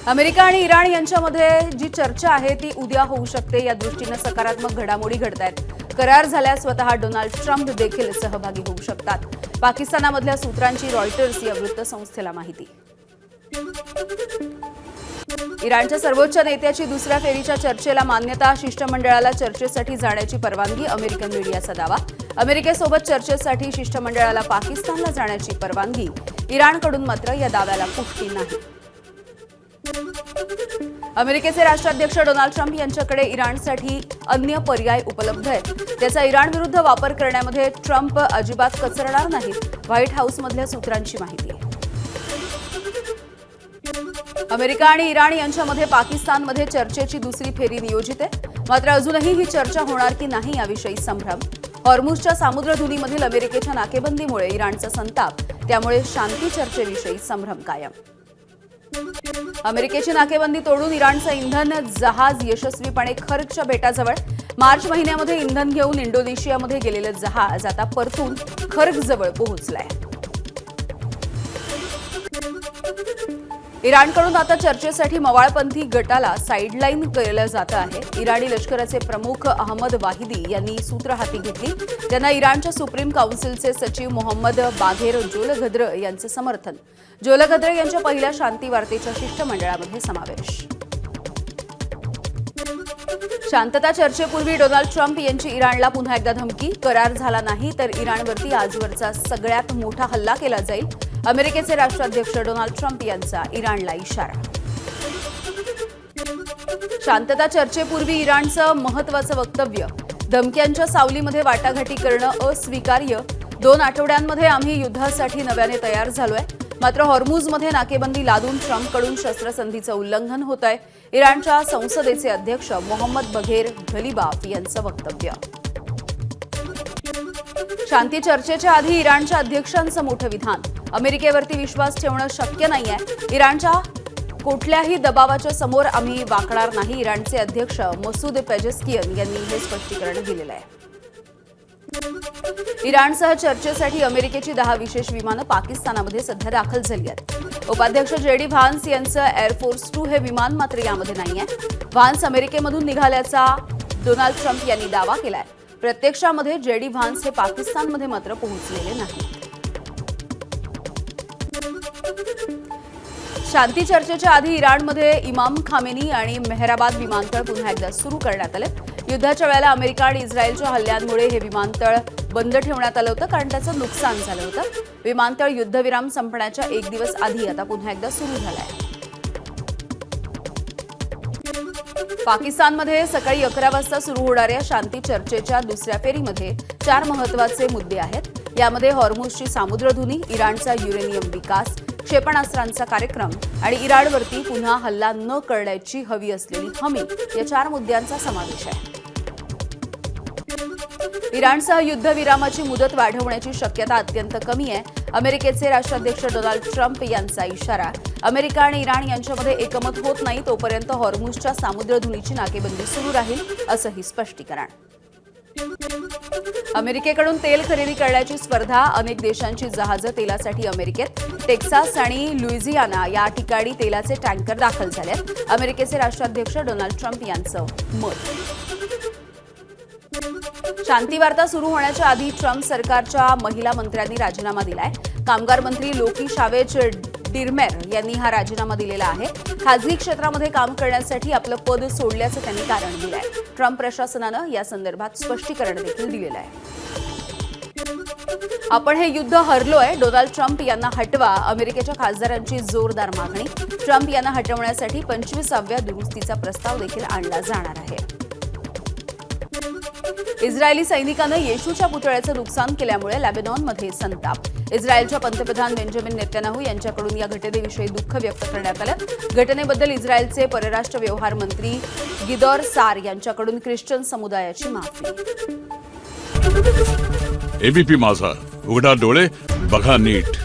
America आणि Iran यांच्यामध्ये जी चर्चा आहे ती उद्या होऊ शकते। या दृष्टीने सकारात्मक घडामोडी घडतायत। करार झाल्यास स्वतः डोनाल्ड ट्रम्प देखील सहभागी होऊ शकतात। पाकिस्तानामधल्या सूत्रांची रॉयटर्स या वृत्तसंस्थेला माहिती। इराणच्या सर्वोच्च नेत्याची दुसऱ्या फेरीच्या चर्चेला मान्यता। शिष्टमंडळाला चर्चेसाठी जाण्याची परवानगी। अमेरिकन मीडियाचा दावा। अमेरिकेसोबत चर्चेसाठी शिष्टमंडळाला पाकिस्तानला जाण्याची परवानगी। इराणकडून मात्र या दाव्याला पुष्टी नाही। अमेरिकेचे राष्ट्राध्यक्ष डोनाल्ड ट्रम्प यांच्याकडे इराणसाठी अन्य पर्याय उपलब्ध आहेत। त्याचा इराणविरुद्ध वापर करण्यामध्ये ट्रम्प अजिबात कचरणार नाहीत। व्हाईट हाऊसमधल्या सूत्रांची माहिती आहे। अमेरिका आणि इराण यांच्यामध्ये पाकिस्तानमध्ये चर्चेची दुसरी फेरी नियोजित आहे। मात्र अजूनही ही चर्चा होणार की नाही याविषयी संभ्रम। हॉर्मुझच्या सामुद्रधुनीमधील अमेरिकेच्या नाकेबंदीमुळे इराणचा संताप, त्यामुळे शांती चर्चेविषयी संभ्रम कायम। अमेरिकेची नाकेबंदी तोडून इराणचं इंधन जहाज यशस्वीपणे खर्गच्या बेटाजवळ। मार्च महिन्यामध्ये इंधन घेऊन इंडोनेशियामध्ये गेलेलं जहाज आता परतून खर्गजवळ पोहोचलंय। इराणकडून आता चर्चेसाठी मवाळपंथी गटाला साईडलाईन केलं जात आहे। इराणी लष्कराचे प्रमुख अहमद वाहिदी यांनी सूत्र हाती घेतली। त्यांना इराणच्या सुप्रीम काउन्सिलचे सचिव मोहम्मद बाघेर जोलगद्र यांचे समर्थन। जोलगद्र यांच्या पहिल्या शांती वार्तेच्या शिष्टमंडळामध्ये समावेश। शांतता चर्चेपूर्वी डोनाल्ड ट्रम्प यांची इराणला पुन्हा एकदा धमकी। करार झाला नाही तर इराणवरती आजवरचा सगळ्यात मोठा हल्ला केला जाईल। अमेरिकेचे राष्ट्राध्यक्ष डोनाल्ड ट्रम्प यांचा इराणला इशारा। शांतता चर्चेपूर्वी इराणचं महत्त्वाचं वक्तव्य। धमक्यांच्या सावलीमध्ये वाटाघाटी करणं अस्वीकार्य। 2 आठवड्यांमध्ये आम्ही युद्धासाठी नव्याने तयार झालोय। मात्र हॉर्मुझमध्ये नाकेबंदी लादून ट्रम्पकडून शस्त्रसंधीचं उल्लंघन होत आहे। इराणच्या संसदेचे अध्यक्ष मोहम्मद बघेर घलिबाफ यांचं वक्तव्य। शांती चर्चेच्या आधी इराणच्या अध्यक्षांचं मोठं विधान। अमेरिकेवरती विश्वास ठेवणं शक्य नाहीये। इराणच्या कुठल्याही दबावाच्या समोर आम्ही वाकणार नाही। इराणचे अध्यक्ष मसूद पेजेस्कियन यांनी हे स्पष्टीकरण दिलेलं आहे। इराणसह चर्चेसाठी अमेरिकेची 10 विशेष विमानं पाकिस्तानामध्ये सध्या दाखल झाली आहेत। उपाध्यक्ष जेडी व्हान्स यांचं एअरफोर्स 2 हे विमान मात्र यामध्ये नाहीये। व्हान्स अमेरिकेमधून निघाल्याचा डोनाल्ड ट्रम्प यांनी दावा केलाय। प्रत्यक्षामध्ये जेडी व्हान्स हे पाकिस्तानमध्ये मात्र पोहोचलेले नाही। शांती चर्चेच्या आधी इराणमध्ये इमाम खामेनी आणि मेहराबाद विमानतळ पुन्हा एकदा सुरू करण्यात आले। युद्धाच्या वेळेला अमेरिका आणि इस्रायलच्या हल्ल्यांमुळे हे विमानतळ बंद ठेवण्यात आलं होतं, कारण त्याचं नुकसान झालं होतं। विमानतळ युद्धविराम संपण्याच्या 1 दिवस आधी आता पुन्हा एकदा सुरू झालंय। पाकिस्तानमध्ये सकाळी 11 वाजता सुरू होणाऱ्या शांती चर्चेच्या दुसऱ्या फेरीमध्ये 4 महत्त्वाचे मुद्दे आहेत। यामध्ये हॉर्मुझची सामुद्रधुनी, इराणचा युरेनियम विकास, क्षेपणास्त्रांचा कार्यक्रम आणि इराणवरती पुन्हा हल्ला न करण्याची हवी असलेली हमी या 4 मुद्द्यांचा समावेश आहे। इराणसह युद्धविरामाची मुदत वाढवण्याची शक्यता अत्यंत कमी आहे। अमेरिकेचे राष्ट्राध्यक्ष डोनाल्ड ट्रम्प यांचा इशारा। अमेरिका आणि इराण यांच्यामध्ये एकमत होत नाही तोपर्यंत हॉर्मुझच्या सामुद्रधुनीची नाकेबंदी सुरू राहील, असंही स्पष्टीकरण। अमेरिकेकडून तेल खरेदी करण्याची स्पर्धा। अनेक देशांची जहाजं तेलासाठी अमेरिकेत। टेक्सास आणि लुइझियाना या ठिकाणी तेलाचे टँकर दाखल झालेत। अमेरिकेचे राष्ट्राध्यक्ष डोनाल्ड ट्रम्प यांचं मत। शांती वार्ता सुरू होण्याच्या आधी ट्रम्प सरकारच्या महिला मंत्र्यांनी राजीनामा दिलाय। कामगार मंत्री लोकी शावेज डिरमेर यांनी हा राजीनामा दिलेला आहे। खासगी क्षेत्रामध्ये काम करण्यासाठी आपलं पद सोडल्याचं त्यांनी कारण दिलंय। ट्रम्प प्रशासनानं या संदर्भात स्पष्टीकरण देखील दिलेलं आहे। आपण हे युद्ध हरलोय, डोनाल्ड ट्रम्प यांना हटवा, अमेरिकेच्या खासदारांची जोरदार मागणी। ट्रम्प यांना हटवण्यासाठी 25व्या दुरुस्तीचा प्रस्ताव देखील आणला जाणार आहे। इस्रायली सैनिकांना येशूच्या पुतळ्याचं नुकसान केल्यामुळे लेबनॉनमध्ये संताप। इस्रायलच्या पंतप्रधान बेंजामिन नेतन्याहू यांच्याकडून या घटनेविषयी दुःख व्यक्त करण्यात आलं। घटनेबद्दल इस्रायलचे परराष्ट्र व्यवहार मंत्री गिदॉर सार यांच्याकडून ख्रिश्चन समुदायाची माफी। एबीपी माझा, उघडा डोळे बघा नीट।